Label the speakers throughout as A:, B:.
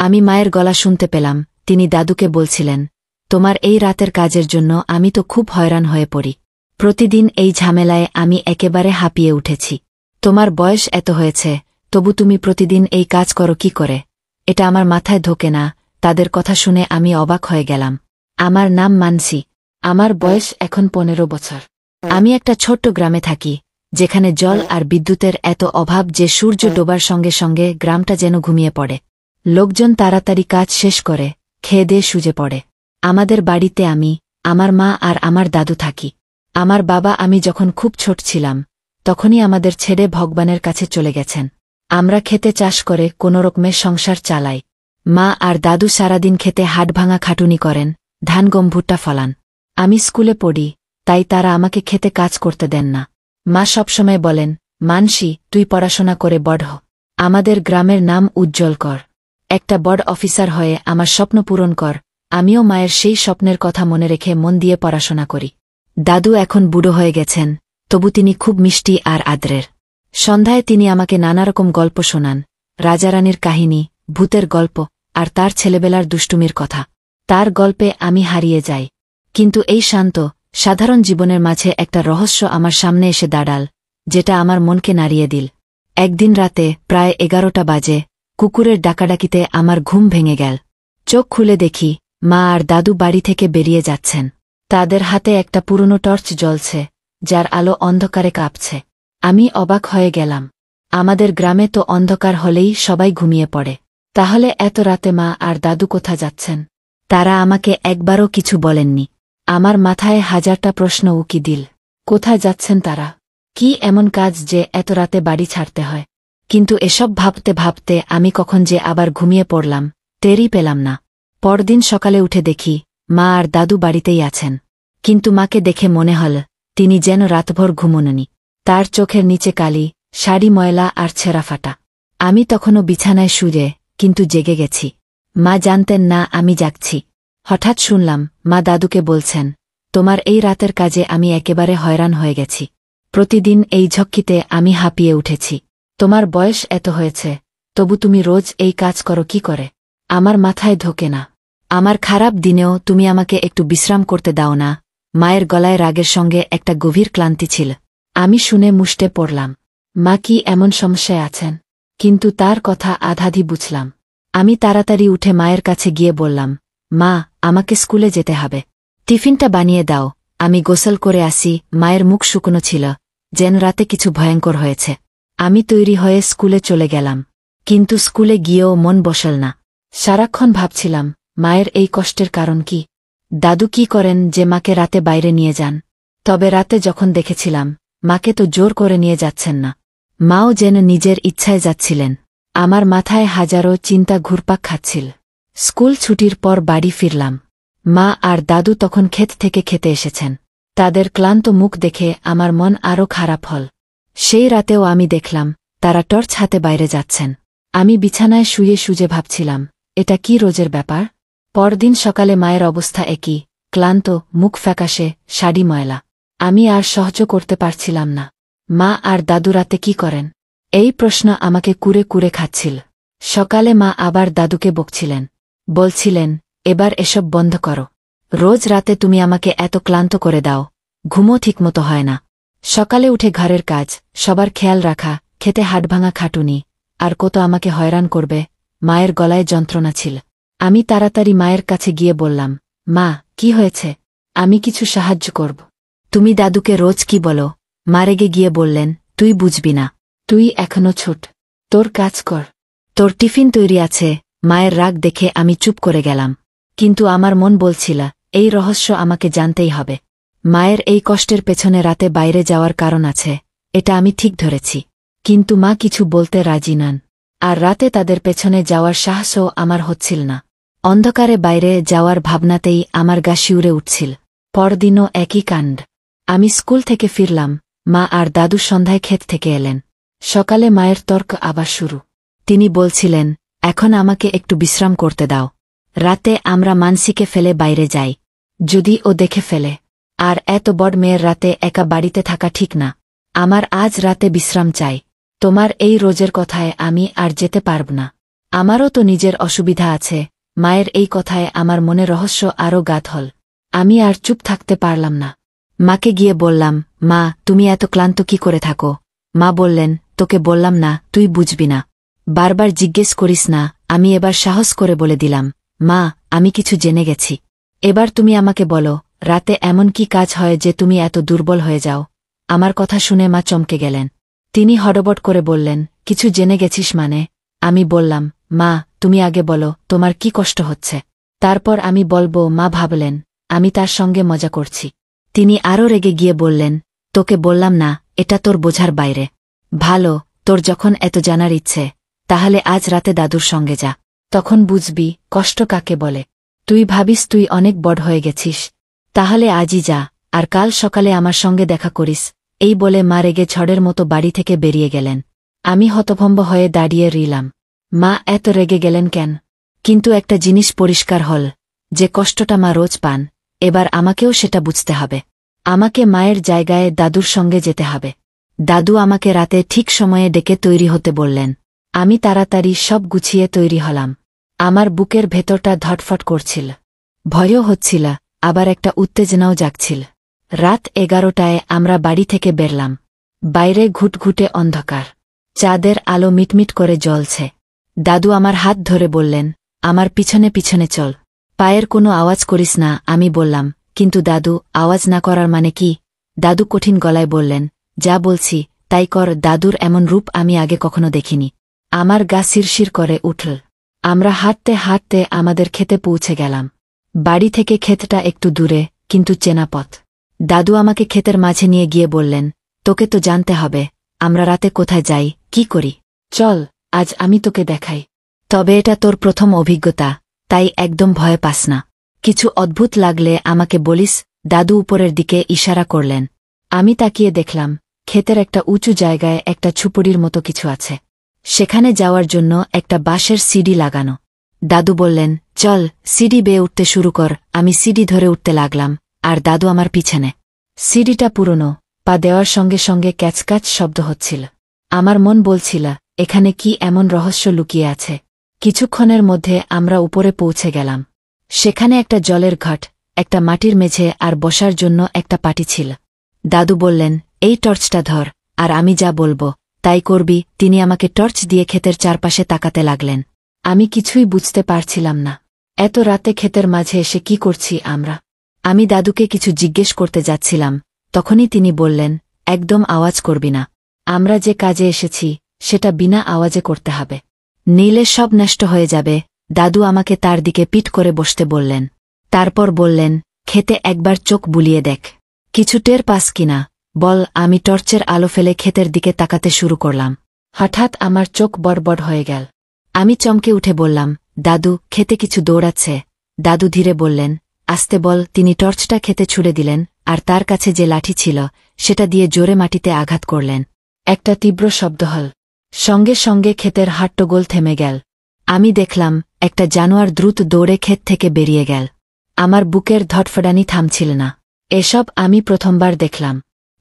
A: আমি মায়ের গলা শুনতে পেলাম, তিনি দাদুকে বলছিলেন, তোমার এই রাতের কাজের জন্য আমি তো খুব হয়রান হয়ে পড়ি। প্রতিদিন এই ঝামেলায় আমি একেবারে হাঁপিয়ে উঠেছি। তোমার বয়স এত হয়েছে, তবু তুমি প্রতিদিন এই কাজ করো কি করে? এটা আমার মাথায় ঢোকে না। তাদের কথা শুনে আমি অবাক হয়ে গেলাম। আমার নাম মানসি। আমার বয়স এখন 15 বছর। আমি একটা ছোট্ট গ্রামে থাকি, যেখানে জল আর বিদ্যুতের এত অভাব যে সূর্য ডোবার সঙ্গে সঙ্গে গ্রামটা যেন ঘুমিয়ে পড়ে। লোকজন তাড়াতাড়ি কাজ শেষ করে খেয়ে দিয়ে শুয়ে পড়ে। আমাদের বাড়িতে আমি, আমার মা আর আমার দাদু থাকি। আমার বাবা আমি যখন খুব ছোট ছিলাম, তখনই আমাদের ছেড়ে ভগবানের কাছে চলে গেছেন। আমরা খেতে চাষ করে কোনোরকমে সংসার চালাই। মা আর দাদু সারাদিন খেতে হাড়ভাঙা খাটুনি করেন, ধান গম ভুট্টা ফলান। আমি স্কুলে পড়ি, তাই তারা আমাকে খেতে কাজ করতে দেন না। মা সবসময় বলেন, মানসি, তুই পড়াশোনা করে বড় হ, আমাদের গ্রামের নাম উজ্জ্বল কর, একটা বড় অফিসার হয়ে আমার স্বপ্ন পূরণ কর। আমিও মায়ের সেই স্বপ্নের কথা মনে রেখে মন দিয়ে পড়াশোনা করি। দাদু এখন বুড়ো হয়ে গেছেন, তবু তিনি খুব মিষ্টি আর আদরের। সন্ধ্যায় তিনি আমাকে নানারকম গল্প শোনান, রাজারানীর কাহিনী, ভূতের গল্প আর তার ছেলেবেলার দুষ্টুমির কথা। তার গল্পে আমি হারিয়ে যাই। কিন্তু এই শান্ত, সাধারণ জীবনের মাঝে একটা রহস্য আমার সামনে এসে দাঁড়াল, যেটা আমার মনকে নাড়িয়ে দিল। একদিন রাতে প্রায় 11টা বাজে, কুকুরের ডাকাডাকিতে আমার ঘুম ভেঙে গেল। চোখ খুলে দেখি, মা আর দাদু বাড়ি থেকে বেরিয়ে যাচ্ছেন। তাদের হাতে একটা পুরনো টর্চ জ্বলছে, যার আলো অন্ধকারে কাঁপছে। আমি অবাক হয়ে গেলাম। আমাদের গ্রামে তো অন্ধকার হলেই সবাই ঘুমিয়ে পড়ে। তাহলে এত রাতে মা আর দাদু কোথা যাচ্ছেন? তারা আমাকে একবারও কিছু বলেননি। আমার মাথায় হাজারটা প্রশ্ন উকি দিল। কোথায় যাচ্ছেন তারা? কি এমন কাজ যে এত রাতে বাড়ি ছাড়তে হয়? কিন্তু এসব ভাবতে ভাবতে আমি কখন যে আবার ঘুমিয়ে পড়লাম, টেরই পেলাম না। পরদিন সকালে উঠে দেখি, মা আর দাদু বাড়িতেই আছেন। কিন্তু মাকে দেখে মনে হল তিনি যেন রাতভর ঘুমোননি। তার চোখের নিচে কালি, শাড়ি ময়লা আর ছেঁড়া ফাটা। আমি তখনও বিছানায় শুয়ে, কিন্তু জেগে গেছি। মা জানতেন না আমি জাগছি। হঠাৎ শুনলাম মা দাদুকে বলছেন, তোমার এই রাতের কাজে আমি একেবারে হয়রান হয়ে গেছি। প্রতিদিন এই ঝক্কিতে আমি হাঁপিয়ে উঠেছি। তোমার বয়স এত হয়েছে, তবু তুমি রোজ এই কাজ করো কি করে? আমার মাথায় ঢোকে না। আমার খারাপ দিনেও তুমি আমাকে একটু বিশ্রাম করতে দাও না। মায়ের গলায় রাগের সঙ্গে একটা গভীর ক্লান্তি ছিল। আমি শুনে মুষ্টে পড়লাম। মা কি এমন সমস্যায় আছেন? কিন্তু তার কথা আধাধি বুঝলাম। আমি তাড়াতাড়ি উঠে মায়ের কাছে গিয়ে বললাম, মা, আমাকে স্কুলে যেতে হবে। টিফিনটা বানিয়ে দাও। আমি গোসল করে আসি। মায়ের মুখ শুকনো ছিল, যেন রাতে কিছু ভয়ঙ্কর হয়েছে। আমি তৈরি হয়ে স্কুলে চলে গেলাম। কিন্তু স্কুলে গিয়েও মন বসল না। সারাক্ষণ ভাবছিলাম, মায়ের এই কষ্টের কারণ কি? দাদু কি করেন যে মাকে রাতে বাইরে নিয়ে যান? তবে রাতে যখন দেখেছিলাম, মাকে তো জোর করে নিয়ে যাচ্ছেন না। মাও যেন নিজের ইচ্ছায় যাচ্ছিলেন। আমার মাথায় হাজারো চিন্তা ঘুরপাক খাচ্ছিল। স্কুল ছুটির পর বাড়ি ফিরলাম। মা আর দাদু তখন ক্ষেত থেকে খেতে এসেছেন। তাদের ক্লান্ত মুখ দেখে আমার মন আরও খারাপ হল। সেই রাতেও আমি দেখলাম, তারা টর্চ হাতে বাইরে যাচ্ছেন। আমি বিছানায় শুয়ে শুয়ে ভাবছিলাম, এটা কি রোজের ব্যাপার? পরদিন সকালে মায়ের অবস্থা একই, ক্লান্ত, মুখ ফ্যাকাশে, শাড়ি ময়লা। আমি আর সহ্য করতে পারছিলাম না। মা আর দাদু রাতে কি করেন? এই প্রশ্ন আমাকে কুরে কুরে খাচ্ছিল। সকালে মা আবার দাদুকে বকছিলেন। বলছিলেন, এবার এসব বন্ধ করো। রোজ রাতে তুমি আমাকে এত ক্লান্ত করে দাও, ঘুমও ঠিকমতো হয় না। সকালে উঠে ঘরের কাজ, সবার খেয়াল রাখা, খেতে হাড়ভাঙা খাটুনি, আর কত আমাকে হয়রান করবে। মায়ের গলায় যন্ত্রণা ছিল। আমি তাড়াতাড়ি মায়ের কাছে গিয়ে বললাম, মা, কি হয়েছে? আমি কিছু সাহায্য করব। তুমি দাদুকে রোজ কি বলো? মা রেগে গিয়ে বললেন, তুই বুঝবি না। তুই এখনো ছোট। তোর কাজ কর। তোর টিফিন তৈরি আছে। মায়ের রাগ দেখে আমি চুপ করে গেলাম। কিন্তু আমার মন বলছিল, এই রহস্য আমাকে জানতেই হবে। মায়ের এই কষ্টের পেছনে রাতে বাইরে যাওয়ার কারণ আছে, এটা আমি ঠিক ধরেছি। কিন্তু মা কিছু বলতে রাজি নন। আর রাতে তাদের পেছনে যাওয়ার সাহসও আমার হচ্ছিল না। অন্ধকারে বাইরে যাওয়ার ভাবনাতেই আমার গা শিউরে উঠছিল। পরদিনও একই কাণ্ড। আমি স্কুল থেকে ফিরলাম। মা আর দাদু সন্ধ্যায় ক্ষেত থেকে এলেন। সকালে মায়ের তর্ক আবার শুরু। তিনি বলছিলেন, এখন আমাকে একটু বিশ্রাম করতে দাও। রাতে আমরা মানসিকে ফেলে বাইরে যাই। যদি ও দেখে ফেলে। আর এত বড় মেয়ের রাতে একা বাড়িতে থাকা ঠিক না। আমার আজ রাতে বিশ্রাম চাই। তোমার এই রোজের কথায় আমি আর যেতে পারব না। আমারও তো নিজের অসুবিধা আছে। মায়ের এই কথায় আমার মনে রহস্য আরও গাঢ় হল। আমি আর চুপ থাকতে পারলাম না। মাকে গিয়ে বললাম, মা, তুমি এত ক্লান্ত কি করে থাকো? মা বললেন, তোকে বললাম না, তুই বুঝবি না। বারবার জিজ্ঞেস করিস না। আমি এবার সাহস করে বলে দিলাম, মা, আমি কিছু জেনে গেছি। এবার তুমি আমাকে বলো, রাতে এমন কি কাজ হয় যে তুমি এত দুর্বল হয়ে যাও? আমার কথা শুনে মা চমকে গেলেন। তিনি হড়বড় করে বললেন, কিছু জেনে গেছিস মানে? আমি বললাম, মা, তুমি আগে বলো, তোমার কি কষ্ট হচ্ছে? তারপর আমি বলবো। মা ভাবলেন আমি তার সঙ্গে মজা করছি। তিনি আরও রেগে গিয়ে বললেন, তোকে বললাম না, এটা তোর বোঝার বাইরে। ভালো, তোর যখন এত জানার ইচ্ছে, তাহলে আজ রাতে দাদুর সঙ্গে যা। তখন বুঝবি কষ্ট কাকে বলে। তুই ভাবিস তুই অনেক বড় হয়ে গেছিস। তাহলে আজই যা, আর কাল সকালে আমার সঙ্গে দেখা করিস। এই বলে মা রেগে ঝড়ের মতো বাড়ি থেকে বেরিয়ে গেলেন। আমি হতভম্ব হয়ে দাঁড়িয়ে রইলাম। মা এত রেগে গেলেন কেন? কিন্তু একটা জিনিস পরিষ্কার হল, যে কষ্টটা মা রোজ পান, এবার আমাকেও সেটা বুঝতে হবে। আমাকে মায়ের জায়গায় দাদুর সঙ্গে যেতে হবে। দাদু আমাকে রাতে ঠিক সময়ে ডেকে তৈরি হতে বললেন। আমি তাড়াতাড়ি সব গুছিয়ে তৈরি হলাম। আমার বুকের ভেতরটা ধটফট করছিল। ভয়ও হচ্ছিল, আবার একটা উত্তেজনাও জাগছিল। রাত 11টায় আমরা বাড়ি থেকে বেরলাম। বাইরে ঘুটঘুটে অন্ধকার। চাঁদের আলো মিটমিট করে জ্বলছে। দাদু আমার হাত ধরে বললেন, আমার পিছনে পিছনে চল। পায়ের কোনো আওয়াজ করিস না। আমি বললাম, কিন্তু দাদু, আওয়াজ না করার মানে কি? দাদু কঠিন গলায় বললেন, যা বলছি তাই কর। দাদুর এমন রূপ আমি আগে কখনো দেখিনি। আমার গা শিরশির করে উঠল। আমরা হাঁটতে হাঁটতে আমাদের ক্ষেতে পৌঁছে গেলাম। বাড়ি থেকে ক্ষেতটা একটু দূরে, কিন্তু চেনা পথ। দাদু আমাকে ক্ষেতের মাঝে নিয়ে গিয়ে বললেন, তোকে তো জানতে হবে আমরা রাতে কোথায় যাই, কি করি। চল, আজ আমি তোকে দেখাই। তবে এটা তোর প্রথম অভিজ্ঞতা, তাই একদম ভয় পাস না। কিছু অদ্ভুত লাগলে আমাকে বলিস। দাদু উপরের দিকে ইশারা করলেন। আমি তাকিয়ে দেখলাম, ক্ষেতের একটা উঁচু জায়গায় একটা ছুপড়ির মতো কিছু আছে। সেখানে যাওয়ার জন্য একটা বাঁশের সিঁড়ি লাগানো। দাদু বললেন, চল, সিঁড়ি বেয়ে উঠতে শুরু কর। আমি সিঁড়ি ধরে উঠতে লাগলাম, আর দাদু আমার পিছনে। সিঁড়িটা পুরনো, পা দেওয়ার সঙ্গে সঙ্গে ক্যাচক্যাচ শব্দ হচ্ছিল। আমার মন বলছিল, এখানে কি এমন রহস্য লুকিয়ে আছে। কিছুক্ষণের মধ্যে আমরা উপরে পৌঁছে গেলাম। সেখানে একটা জলের ঘাট, একটা মাটির মেঝে আর বসার জন্য একটা পাটি ছিল। দাদু বললেন, এই টর্চটা ধর, আর আমি যা বলবো তাই করবি। তিনি আমাকে টর্চ দিয়ে ক্ষেতের চারপাশে তাকাতে লাগলেন। আমি কিছুই বুঝতে পারছিলাম না। এত রাতে ক্ষেতের মাঝে এসে কি করছি আমরা? আমি দাদুকে কিছু জিজ্ঞেস করতে যাচ্ছিলাম, তখনই তিনি বললেন, একদম আওয়াজ করবি না। আমরা যে কাজে এসেছি সেটা বিনা আওয়াজে করতে হবে, নিলে সব নষ্ট হয়ে যাবে। দাদু আমাকে তার দিকে পিঠ করে বসতে বললেন। তারপর বললেন, খেতে একবার চোখ বুলিয়ে দেখ, কিছু টের পাস কিনা বল। আমি টর্চের আলো ফেলে ক্ষেতের দিকে তাকাতে শুরু করলাম। হঠাৎ আমার চোখ বড়বড় হয়ে গেল। আমি চমকে উঠে বললাম, দাদু, খেতে কিছু দৌড়াচ্ছে। দাদু ধীরে বললেন, আস্তে বল। তিনি টর্চটা খেতে ছুড়ে দিলেন, আর তার কাছে যে লাঠি ছিল সেটা দিয়ে জোরে মাটিতে আঘাত করলেন। একটা তীব্র শব্দ হল। সঙ্গে সঙ্গে ক্ষেতের হাট্টগোল থেমে গেল। আমি দেখলাম একটা জানোয়ার দ্রুত দৌড়ে ক্ষেত থেকে বেরিয়ে গেল। আমার বুকের ধটফটানি থামছিল না। এসব আমি প্রথমবার দেখলাম।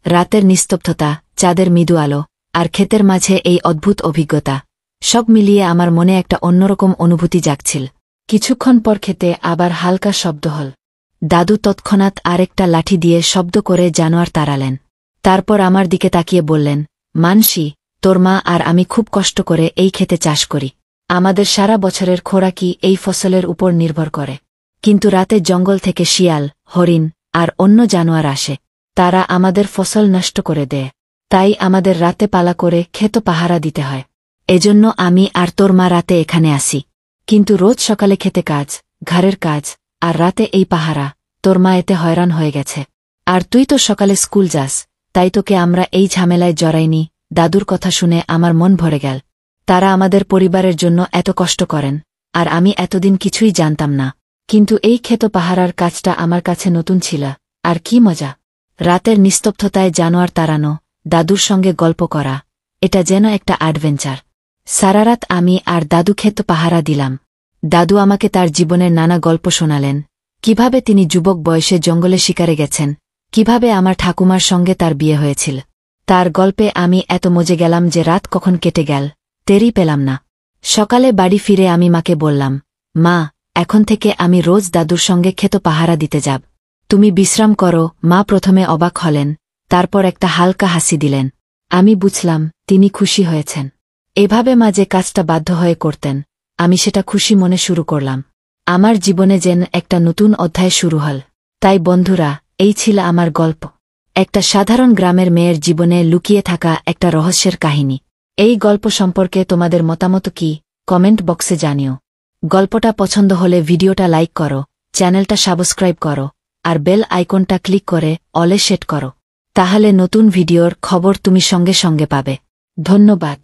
A: রাতের নিস্তব্ধতা, চাঁদের মৃদু আলো, আর ক্ষেতের মাঝে এই অদ্ভুত অভিজ্ঞতা, সব মিলিয়ে আমার মনে একটা অন্যরকম অনুভূতি জাগছিল। কিছুক্ষণ পর ক্ষেতে আবার হালকা শব্দ হল। দাদু তৎক্ষণাৎ আরেকটা লাঠি দিয়ে শব্দ করে জানোয়ার তাড়ালেন। তারপর আমার দিকে তাকিয়ে বললেন, মানসি, তোর মা আর আমি খুব কষ্ট করে এই ক্ষেতে চাষ করি। আমাদের সারা বছরের খোরাকি এই ফসলের উপর নির্ভর করে। কিন্তু রাতে জঙ্গল থেকে শিয়াল, হরিণ আর অন্য জানোয়ার আসে। তারা আমাদের ফসল নষ্ট করে দেয়। তাই আমাদের রাতে পালা করে ক্ষেত পাহারা দিতে হয়। এজন্য আমি আর তোর মা রাতে এখানে আসি। কিন্তু রোজ সকালে খেতে কাজ, ঘরের কাজ, আর রাতে এই পাহারা। তোর মা এতে হয়রান হয়ে গেছে। আর তুই তো সকালে স্কুল যাস, তাই তোকে আমরা এই ঝামেলায় জড়াইনি। দাদুর কথা শুনে আমার মন ভরে গেল। তারা আমাদের পরিবারের জন্য এত কষ্ট করেন, আর আমি এতদিন কিছুই জানতাম না। কিন্তু এই ক্ষেত পাহারার কাজটা আমার কাছে নতুন ছিল। আর কি মজা! রাতের নিস্তব্ধতায় জানোয়ার তাড়ানো, দাদুর সঙ্গে গল্প করা, এটা যেন একটা অ্যাডভেঞ্চার। সারারাত আমি আর দাদু ক্ষেত পাহারা দিলাম। দাদু আমাকে তার জীবনের নানা গল্প শোনালেন। কিভাবে তিনি যুবক বয়সে জঙ্গলে শিকারে গেছেন, কিভাবে আমার ঠাকুমার সঙ্গে তার বিয়ে হয়েছিল। তার গল্পে আমি এত মজে গেলাম যে রাত কখন কেটে গেল টেরই পেলাম না। সকালে বাড়ি ফিরে আমি মাকে বললাম, মা, এখন থেকে আমি রোজ দাদুর সঙ্গে ক্ষেত পাহারা দিতে যাব। তুমি বিশ্রাম করো। মা প্রথমে অবাক হলেন, তারপর একটা হালকা হাসি দিলেন। আমি বুঝলাম তিনি খুশি হয়েছেন। এভাবে মা যে কাজটা বাধ্য হয়ে করতেন, আমি সেটা খুশি মনে শুরু করলাম। আমার জীবনে যেন একটা নতুন অধ্যায় শুরু হল। তাই বন্ধুরা, এই ছিল আমার গল্প, একটা সাধারণ গ্রামের মেয়ের জীবনে লুকিয়ে থাকা একটা রহস্যের কাহিনী। এই গল্প সম্পর্কে তোমাদের মতামত কি, কমেন্ট বক্সে জানিও। গল্পটা পছন্দ হলে ভিডিওটা লাইক করো, চ্যানেলটা সাবস্ক্রাইব করো, আর বেল আইকনটা ক্লিক করে অলে সেট করো। তাহলে নতুন ভিডিওর খবর তুমি সঙ্গে সঙ্গে পাবে। ধন্যবাদ।